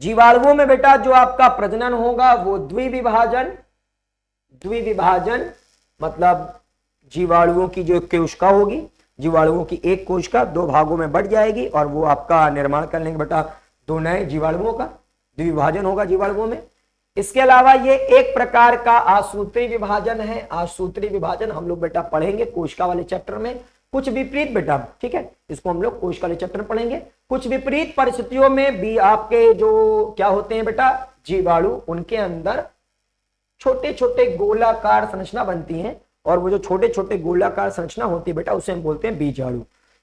जीवाणुओं में बेटा जो आपका प्रजनन होगा वो द्विविभाजन, द्विविभाजन मतलब जीवाणुओं की जो कोशिका होगी, जीवाणुओं की एक कोशिका दो भागों में बढ़ जाएगी, और वो आपका निर्माण कर लेंगे बेटा दो नए जीवाणुओं का, द्विविभाजन होगा जीवाणुओं में। इसके अलावा ये एक प्रकार का आसूत्री विभाजन है। आसूत्री विभाजन हम लोग बेटा पढ़ेंगे कोशिका वाले चैप्टर में। कुछ विपरीत बेटा, ठीक है, इसको हम लोग कोशिका वाले चैप्टर में पढ़ेंगे। कुछ विपरीत परिस्थितियों में भी आपके जो क्या होते हैं बेटा जीवाणु, उनके अंदर छोटे छोटे गोलाकार संरचना बनती है, और वो जो छोटे छोटे गोलाकार संरचना होती है बेटा उसे हम बोलते हैं बीजाणु।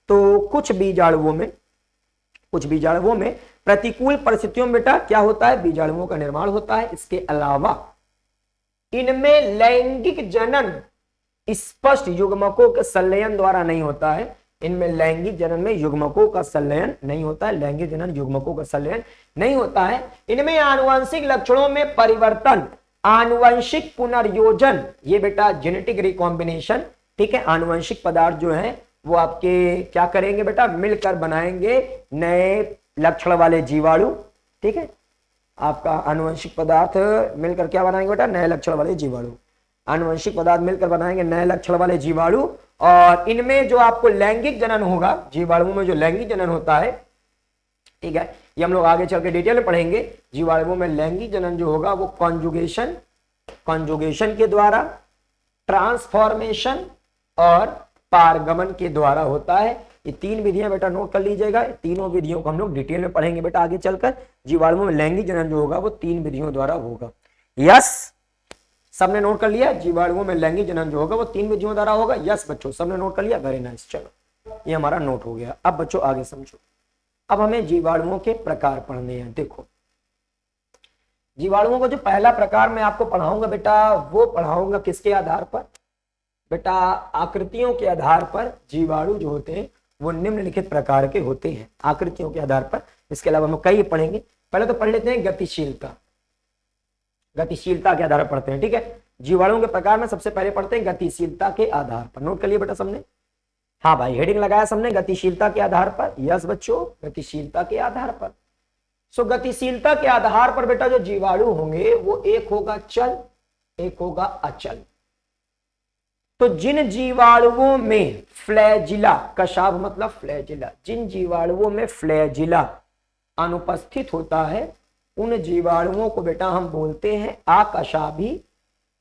तो कुछ बीजाणुओं में प्रतिकूल परिस्थितियों में बेटा क्या होता है, बीजाणुओं का निर्माण होता है। इसके अलावा इनमें लैंगिक जनन स्पष्ट युग्मकों के संलयन द्वारा नहीं होता है। इनमें लैंगिक जनन में युग्मकों का संलयन नहीं होता है, लैंगिक जनन युग्मकों का संलयन नहीं होता है। इनमें आनुवंशिक लक्षणों में परिवर्तन, आनुवंशिक पुनर्योजन, ये बेटा जेनेटिक रिकॉम्बिनेशन, ठीक है, आनुवंशिक पदार्थ जो है वो आपके क्या करेंगे बेटा, मिलकर बनाएंगे नए लक्षण वाले जीवाणु, ठीक है। आपका आनुवंशिक पदार्थ मिलकर क्या बनाएंगे बेटा, नए लक्षण वाले जीवाणु। आनुवंशिक पदार्थ मिलकर बनाएंगे नए लक्षण वाले जीवाणु, और इनमें जो आपको लैंगिक जनन होगा, जीवाणुओं में जो लैंगिक जनन होता है, ठीक है, ये हम लोग आगे चल के डिटेल में पढ़ेंगे। जीवाणुओं में लैंगिक जनन जो होगा वो कॉन्जुगेशन के द्वारा, ट्रांसफॉर्मेशन और पारगमन के द्वारा होता है। ये तीन विधियां बेटा नोट कर लीजिएगा। तीनों विधियों को हम लोग डिटेल में पढ़ेंगे बेटा आगे चलकर। जीवाणुओं में लैंगिक जनन जो होगा वो तीन विधियों द्वारा होगा। यस, सबने नोट कर लिया, जीवाणुओं में लैंगिक जनन जो होगा वो तीन विधियों द्वारा होगा। यस बच्चों, सबने नोट कर लिया, वेरी नाइस। चलो ये हमारा नोट हो गया। अब बच्चों आगे समझो। अब हमें जीवाणुओं के प्रकार पढ़ने हैं। देखो जीवाणुओं का जो पहला प्रकार मैं आपको पढ़ाऊंगा बेटा, वो पढ़ाऊंगा किसके आधार पर बेटा, आकृतियों के आधार पर। जीवाणु जो होते हैं वो निम्नलिखित प्रकार के होते हैं, आकृतियों के आधार पर। इसके अलावा हम कई पढ़ेंगे। पहले तो पढ़ लेते हैं गतिशीलता, गतिशीलता के आधार पर पढ़ते हैं, ठीक है। जीवाणुओं के प्रकार में सबसे पहले पढ़ते हैं गतिशीलता के आधार पर। नोट कर लिए बेटा सबने? हाँ भाई, हेडिंग लगाया सबने, गतिशीलता के आधार पर। यस बच्चों, गतिशीलता के आधार पर। सो गतिशीलता के आधार पर बेटा जो जीवाणु होंगे वो एक होगा चल, एक होगा अचल। तो जिन जीवाणुओं में फ्लैजिला, कशाभ मतलब फ्लैजिला, जिन जीवाणुओं में फ्लैजिला अनुपस्थित होता है उन जीवाणुओं को बेटा हम बोलते हैं आकशाभी,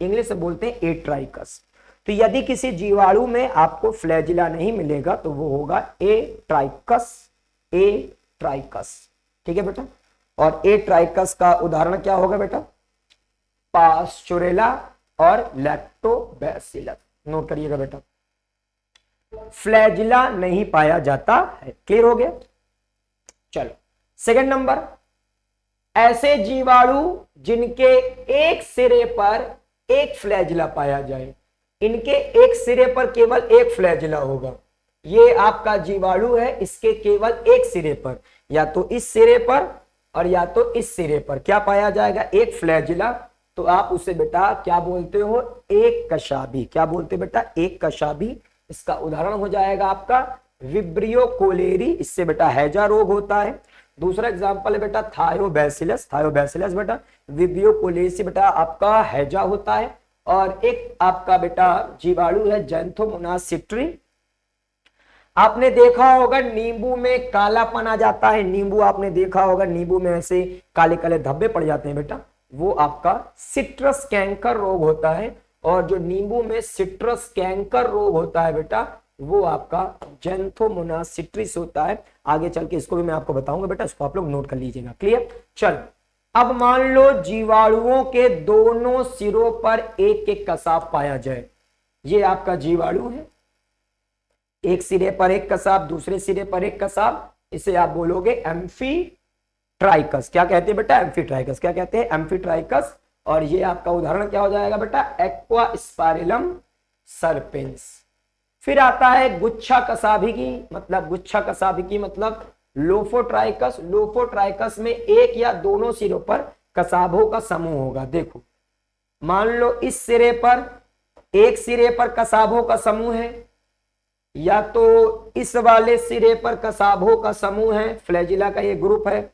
इंग्लिश में बोलते हैं एट्राइकस। तो यदि किसी जीवाणु में आपको फ्लैजिला नहीं मिलेगा तो वो होगा एट्राइकस, एट्राइकस, ठीक है बेटा। और एट्राइकस का उदाहरण क्या होगा बेटा, पास्चुरेला और लैक्टोबैसिलस। नोट करिएगा बेटा, फ्लैजिला नहीं पाया जाता है। क्लियर हो गया। चलो सेकंड नंबर, ऐसे जीवाणु जिनके एक सिरे पर एक फ्लैजिला पाया जाए, इनके एक सिरे पर केवल एक फ्लैजिला होगा। ये आपका जीवाणु है, इसके केवल एक सिरे पर, या तो इस सिरे पर और या तो इस सिरे पर क्या पाया जाएगा, एक फ्लैजिला। तो आप उसे बेटा क्या बोलते हो, एक कशाभी। क्या बोलते बेटा, एक कशाभी। इसका उदाहरण हो जाएगा आपका विब्रियो कोलेरी, इससे बेटा हैजा रोग होता है। दूसरा एग्जांपल है बेटा थायोबैसिलस। थायोबैसिलस बेटा विब्रियो कोलेरी से बेटा आपका हैजा होता है। और एक आपका बेटा जीवाणु है जैंथोमोनास सिट्री। आपने देखा होगा नींबू में कालापन आ जाता है, नींबू आपने देखा होगा, नींबू में ऐसे काले काले धब्बे पड़ जाते हैं बेटा, वो आपका सिट्रस कैंकर रोग होता है। और जो नींबू में सिट्रस कैंकर रोग होता है बेटा, वो आपका जैंथोमोनास सिट्रिस होता है। आगे चल के इसको भी मैं आपको बताऊंगा बेटा, इसको आप लोग नोट कर लीजिएगा। क्लियर। चल अब मान लो जीवाणुओं के दोनों सिरों पर एक एक कसाब पाया जाए। ये आपका जीवाणु है, एक सिरे पर एक कसाब, दूसरे सिरे पर एक कसाब, इसे आप बोलोगे एम्फीट्राइकस। क्या कहते हैं बेटा, एम्फीट्राइकस। क्या कहते हैं, एम्फीट्राइकस। और ये आपका उदाहरण क्या हो जाएगा बेटा, एक्वास्पाइरलम सर्पेंस। फिर आता है गुच्छा कसाभिकी, मतलब गुच्छा कसाभिकी मतलब लोफोट्राइकस। लोफोट्राइकस में एक या दोनों सिरों पर कसाबों का समूह होगा। देखो मान लो इस सिरे पर एक सिरे पर कसाबों का समूह है, या तो इस वाले सिरे पर कसाबों का समूह है, फ्लैजिला का ये ग्रुप है,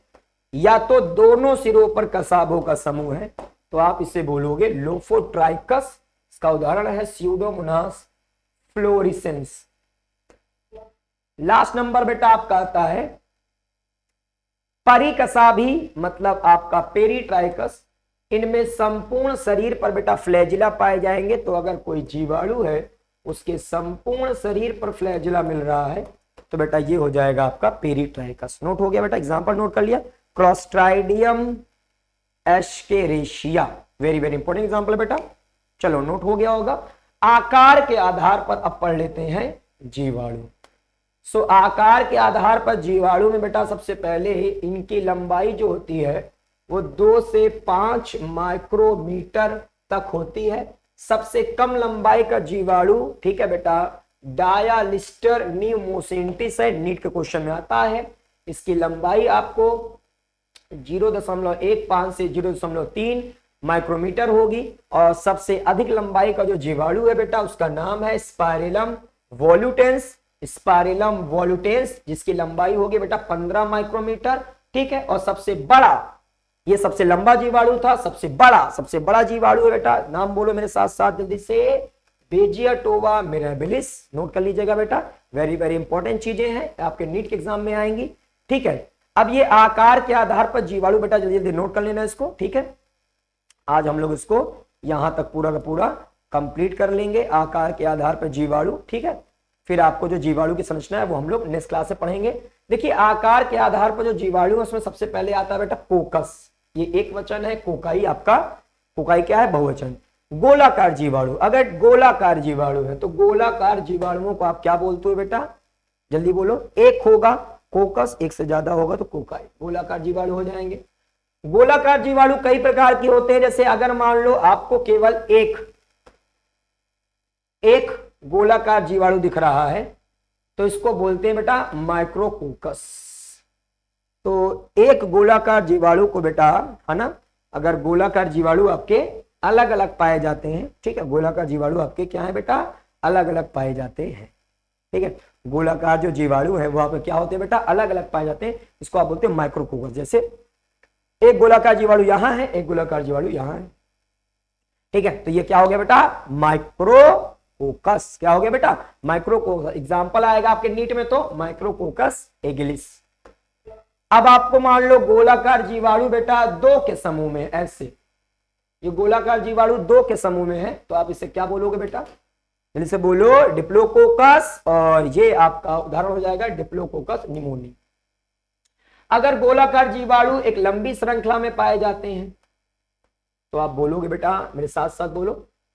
या तो दोनों सिरों पर कसाबों का समूह है, तो आप इसे बोलोगे लोफोट्राइकस। इसका उदाहरण है स्यूडोमोनास फ्लोरिसेंस। लास्ट नंबर बेटा आपका आता है परिकसाभी, मतलब आपका पेरीट्राइकस। इनमें संपूर्ण शरीर पर बेटा फ्लैजिला पाए जाएंगे। तो अगर कोई जीवाणु है उसके संपूर्ण शरीर पर फ्लैजिला मिल रहा है, तो बेटा ये हो जाएगा आपका पेरीट्राइकस। नोट हो गया बेटा, एग्जांपल नोट कर लिया, क्लॉस्ट्राइडियम एस्केरेशिया, वेरी वेरी इंपॉर्टेंट एग्जांपल है बेटा। चलो नोट हो गया होगा। आकार के आधार पर अब पढ़ लेते हैं जीवाणु। सो आकार के आधार पर जीवाणु में बेटा सबसे पहले इनकी लंबाई जो होती है वो 2 से 5 माइक्रोमीटर तक होती है। सबसे कम लंबाई का जीवाणु, ठीक है बेटा, डायालिस्टर न्यूमोसेंटिस है, नीट के क्वेश्चन में आता है। इसकी लंबाई आपको 0.15 से 0.3 माइक्रोमीटर होगी। और सबसे अधिक लंबाई का जो जीवाणु है बेटा उसका नाम है स्पाइरेलम वोल्यूटेंस। स्पाइरेलम वोल्यूटेंस जिसकी लंबाई होगी बेटा 15 माइक्रोमीटर, ठीक है। और सबसे बड़ा, ये सबसे लंबा जीवाणु था, सबसे बड़ा जीवाणु है बेटा, नाम बोलो मेरे साथ साथ जल्दी से, बेजियाटोवा मिराबिलिस। नोट कर लीजिएगा बेटा, वेरी वेरी इंपॉर्टेंट चीजें हैं, आपके नीट के एग्जाम में आएंगी, ठीक है। अब ये आकार के आधार पर जीवाणु बेटा जल्दी जल्दी नोट कर लेना इसको, ठीक है। आज हम लोग इसको यहां तक पूरा का पूरा कंप्लीट कर लेंगे, आकार के आधार पर जीवाणु, ठीक है। फिर आपको जो जीवाणु की संरचना है वो हम लोग नेक्स्ट क्लास से पढ़ेंगे। देखिए आकार के आधार पर जो जीवाणु है उसमें सबसे पहले आता है बेटा कोकस, ये एक वचन है, कोकाई आपका, कोकाई क्या है, बहुवचन। गोलाकार जीवाणु, अगर गोलाकार जीवाणु है तो गोलाकार जीवाणुओं को आप क्या बोलते हो बेटा, जल्दी बोलो, एक होगा कोकस, एक से ज्यादा होगा तो कोकाई, गोलाकार जीवाणु हो जाएंगे। गोलाकार जीवाणु कई प्रकार के होते हैं, जैसे अगर मान लो आपको केवल एक गोलाकार जीवाणु दिख रहा है तो इसको बोलते हैं बेटा माइक्रोकोकस। तो एक गोलाकार जीवाणु को बेटा, है ना, अगर गोलाकार जीवाणु आपके अलग अलग पाए जाते हैं, ठीक है, गोलाकार जीवाणु आपके क्या है बेटा, अलग अलग पाए जाते हैं, ठीक है। गोलाकार जो जीवाणु है वो आपके क्या होते हैं बेटा, अलग अलग पाए जाते हैं, इसको आप बोलते हैं माइक्रोकोकस। जैसे एक गोलाकार जीवाणु यहां है, एक गोलाकार जीवाणु यहां है, ठीक है, तो ये क्या हो गया बेटा, माइक्रोकोकस। क्या हो गया बेटा, माइक्रोकोकस। एग्जांपल आएगा आपके नीट में तो माइक्रोकोकस एगिलिस। अब आपको मान लो गोलाकार जीवाणु बेटा 2 के समूह में, ऐसे ये गोलाकार जीवाणु 2 के समूह में है, तो आप इसे क्या बोलोगे बेटा, जल्दी से बोलो, डिप्लोकोकस। और ये आपका उदाहरण हो जाएगा डिप्लोकोकस निमोनी। अगर गोलाकार जीवाणु एक लंबी श्रृंखला में पाए जाते हैं तो आप बोलोगे बेटा, मेरे साथ साथ बोलो,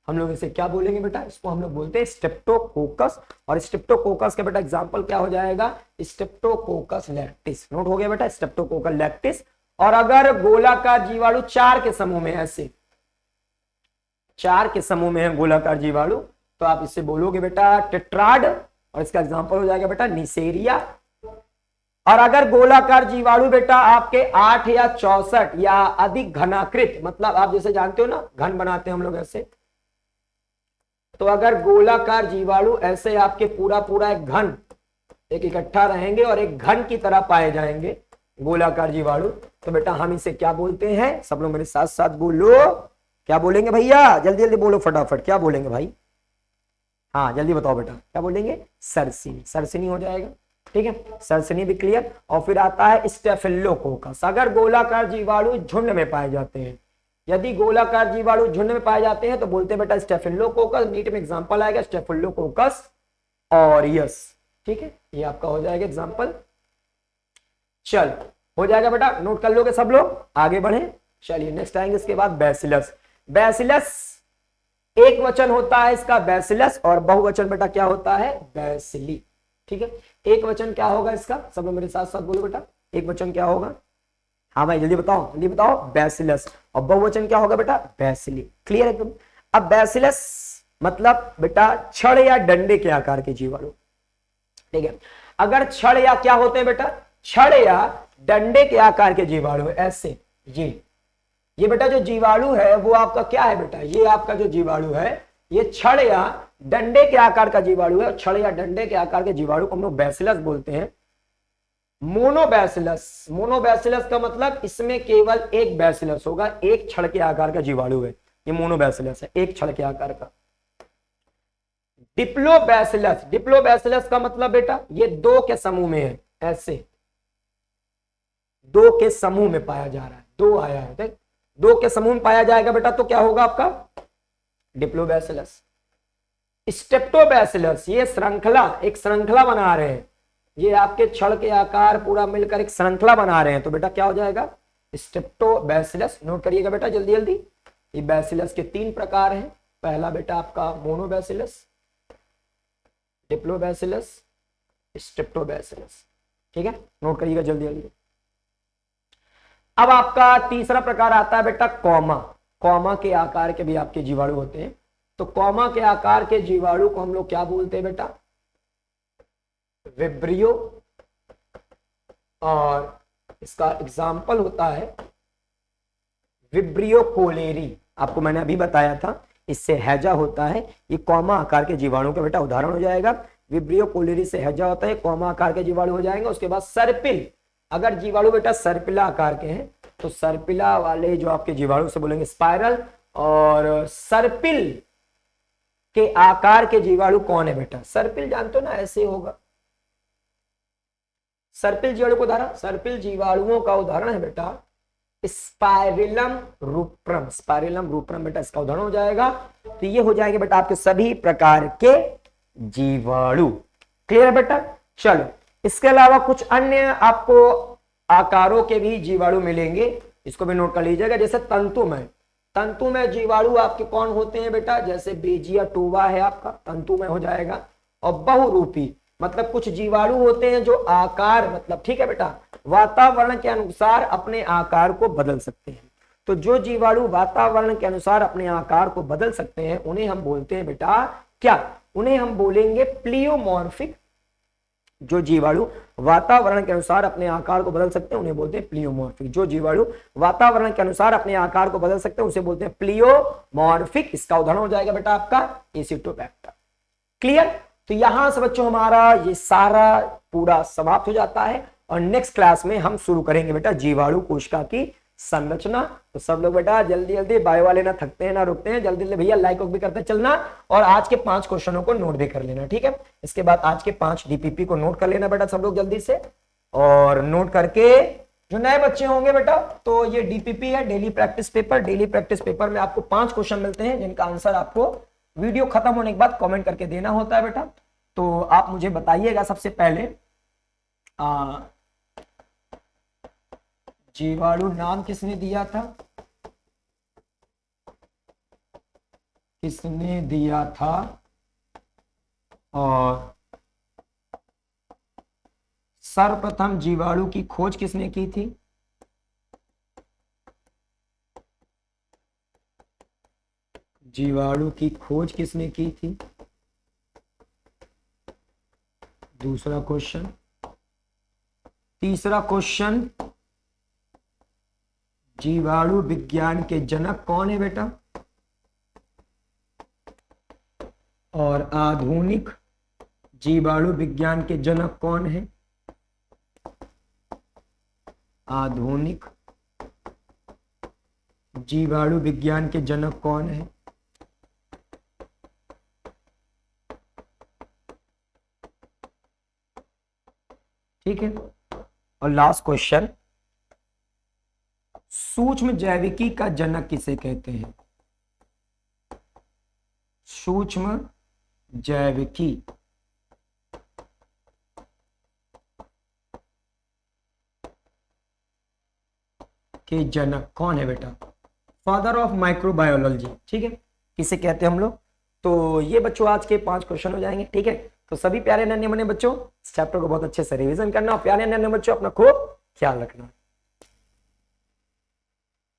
हम लोग इसे क्या बोलेंगे बेटा, इसको हम लोग बोलते हैं स्ट्रेप्टोकोकस। और स्ट्रेप्टोकोकस का बेटा एग्जांपल क्या हो जाएगा, स्ट्रेप्टोकोकस लैक्टिस। नोट हो गया बेटा, स्ट्रेप्टोकोकस लैक्टिस। और अगर गोलाकार जीवाणु 4 के समूह में, ऐसे 4 के समूह में है गोलाकार जीवाणु, तो आप इससे बोलोगे बेटा टेट्राड, और इसका एग्जांपल हो जाएगा बेटा निसेरिया। और अगर गोलाकार जीवाणु बेटा आपके 8 या 64 या अधिक घनाकृत, मतलब आप जैसे जानते हो ना घन बनाते हैं हम लोग ऐसे, तो अगर गोलाकार जीवाणु ऐसे आपके पूरा पूरा एक घन, एक इकट्ठा रहेंगे और एक घन की तरह पाए जाएंगे गोलाकार जीवाणु, तो बेटा हम इसे क्या बोलते हैं, सब लोग मेरे साथ साथ बोलो, क्या बोलेंगे भैया, जल्दी जल्दी बोलो फटाफट, क्या बोलेंगे भाई, हाँ जल्दी बताओ बेटा, क्या बोलेंगे, सरसिनी। सरसिनी हो जाएगा, ठीक है, सरसिनी भी क्लियर। और फिर आता है स्टेफिलोकोकस। अगर गोलाकार जीवाणु झुंड में पाए जाते हैं, यदि गोलाकार जीवाणु झुंड में पाए जाते हैं तो बोलते हैं बेटा स्टेफिलोकोकस। नीट में एग्जांपल आएगा स्टेफिलोकोकस ऑरियस, ठीक है, ये आपका हो जाएगा एग्जांपल। चल हो जाएगा बेटा, नोट कर लोगे सब लोग, आगे बढ़े। चलिए नेक्स्ट आएंगे इसके बाद बैसिलस। बैसिलस एक वचन होता है इसका बैसिलस, और बहुवचन बेटा क्या होता है, बैसिली, ठीक है। एक वचन क्या होगा इसका, सब लोग मेरे साथ साथ बोलो बेटा, एक वचन क्या होगा, हाँ भाई जल्दी बताओ जल्दी बताओ, बैसिलस। और बहुवचन क्या होगा बेटा, बैसिली। क्लियर है तुम। अब बैसिलस मतलब बेटा छड़ या डंडे के आकार के जीवाणु, ठीक है। अगर छड़ या क्या होते हैं बेटा, छड़ या डंडे के आकार के जीवाणु, ऐसे ये बेटा जो जीवाणु है वो आपका क्या है बेटा, ये आपका जो जीवाणु है ये छड़ या डंडे के आकार का जीवाणु है। और छड़ या डंडे के आकार के जीवाणु को हम लोग बैसिलस बोलते हैं। मोनोबैसिलस, मोनोबैसिलस का मतलब इसमें केवल एक बैसिलस होगा, एक छड़ के आकार का जीवाणु है, ये मोनोबैसिलस है, एक छड़ के आकार का। डिप्लोबैसिलस, डिप्लोबैसिलस का मतलब बेटा ये 2 के समूह में है, ऐसे 2 के समूह में पाया जा रहा है, 2 आया है, देख 2 के समूह में पाया जाएगा बेटा, तो क्या होगा आपका डिप्लोबैसिलस। स्टेप्टोबैसिलस, ये श्रृंखला, एक श्रृंखला बना रहे हैं, ये आपके छड़ के आकार पूरा मिलकर एक श्रृंखला बना रहे हैं, तो बेटा क्या हो जाएगा स्टेप्टोबैसिलस। नोट करिएगा बेटा जल्दी जल्दी। ये बैसिलस के 3 प्रकार हैं। पहला बेटा आपका मोनोबैसिलस, डिप्लोबैसिलस, स्टेप्टोबैसिलस, ठीक है, नोट करिएगा जल्दी जल्दी। अब आपका तीसरा प्रकार आता है बेटा कॉमा। कॉमा के आकार के भी आपके जीवाणु होते हैं, तो कॉमा के आकार के जीवाणु को हम लोग क्या बोलते हैं बेटा, विब्रियो। और इसका एग्जाम्पल होता है विब्रियो कोलेरी, आपको मैंने अभी बताया था, इससे हैजा होता है, ये कॉमा आकार के जीवाणु का बेटा उदाहरण हो जाएगा। विब्रियो कोलेरी से हैजा होता है, कॉमा आकार के जीवाणु हो जाएंगे। उसके बाद सर्पिल, अगर जीवाणु बेटा सर्पिला आकार के हैं तो सर्पिला वाले जो आपके जीवाणु से बोलेंगे स्पाइरल। और सर्पिल के आकार के जीवाणु कौन है बेटा, सर्पिल जानते हो ना, ऐसे होगा सर्पिल जीवाणु का उदाहरण, सर्पिल जीवाणुओं का उदाहरण है बेटा स्पाइरिलम रूप्रम। स्पाइरिलम रूप्रम बेटा इसका उदाहरण हो जाएगा। तो ये हो जाएंगे बेटा आपके सभी प्रकार के जीवाणु। क्लियर है बेटा। चलो इसके अलावा कुछ अन्य आपको आकारों के भी जीवाणु मिलेंगे, इसको भी नोट कर लीजिएगा। जैसे तंतुमय, तंतुमय जीवाणु आपके कौन होते हैं बेटा, जैसे बेजिया टोवा है आपका, तंतुमय हो जाएगा। और बहुरूपी मतलब कुछ जीवाणु होते हैं जो आकार, मतलब ठीक है बेटा, वातावरण के अनुसार अपने आकार को बदल सकते हैं। तो जो जीवाणु वातावरण के अनुसार अपने आकार को बदल सकते हैं उन्हें हम बोलते हैं बेटा क्या, उन्हें हम बोलेंगे प्लियोमॉर्फिक। जो जीवाणु वातावरण के अनुसार अपने आकार को बदल सकते हैं उन्हें बोलते हैं प्लियोमॉर्फिक। जो जीवाणु वातावरण के अनुसार अपने आकार को बदल सकते हैं उसे बोलते हैं प्लियोमॉर्फिक। इसका उदाहरण हो जाएगा बेटा आपका एसिटोबैक्टर। क्लियर। तो यहां से बच्चों हमारा ये सारा पूरा समाप्त हो जाता है और नेक्स्ट क्लास में हम शुरू करेंगे बेटा जीवाणु कोशिका की संरचना। तो सब लोग बेटा जल्दी जल्दी, बायो वाले ना थकते हैं ना रुकते हैं, जल्दी जल्दी भैया लाइक भी करते चलना और आज के 5 क्वेश्चनों को नोट भी कर लेना, ठीक है। इसके बाद आज के 5 डीपीपी को नोट कर लेना बेटा सब लोग जल्दी से। और नोट करके जो नए बच्चे होंगे बेटा, तो ये डीपीपी है daily practice paper. Daily practice paper में आपको 5 क्वेश्चन मिलते हैं जिनका आंसर आपको वीडियो खत्म होने के बाद कॉमेंट करके देना होता है बेटा। तो आप मुझे बताइएगा सबसे पहले जीवाणु नाम किसने दिया था, किसने दिया था और सर्वप्रथम जीवाणु की खोज किसने की थी? जीवाणु की खोज किसने की थी? दूसरा क्वेश्चन। तीसरा क्वेश्चन, जीवाणु विज्ञान के जनक कौन है बेटा? और आधुनिक जीवाणु विज्ञान के जनक कौन है? आधुनिक जीवाणु विज्ञान के जनक कौन है? ठीक है। और लास्ट क्वेश्चन, सूक्ष्म जैविकी का जनक किसे कहते हैं? सूक्ष्म जैविकी के जनक कौन है बेटा? फादर ऑफ माइक्रोबायोलॉजी, ठीक है, किसे कहते हैं हम लोग? तो ये बच्चों आज के 5 क्वेश्चन हो जाएंगे, ठीक है। तो सभी प्यारे नन्हे मुन्ने बच्चों इस चैप्टर को बहुत अच्छे से रिवीजन करना और प्यारे नन्हे बच्चों अपना खूब ख्याल रखना।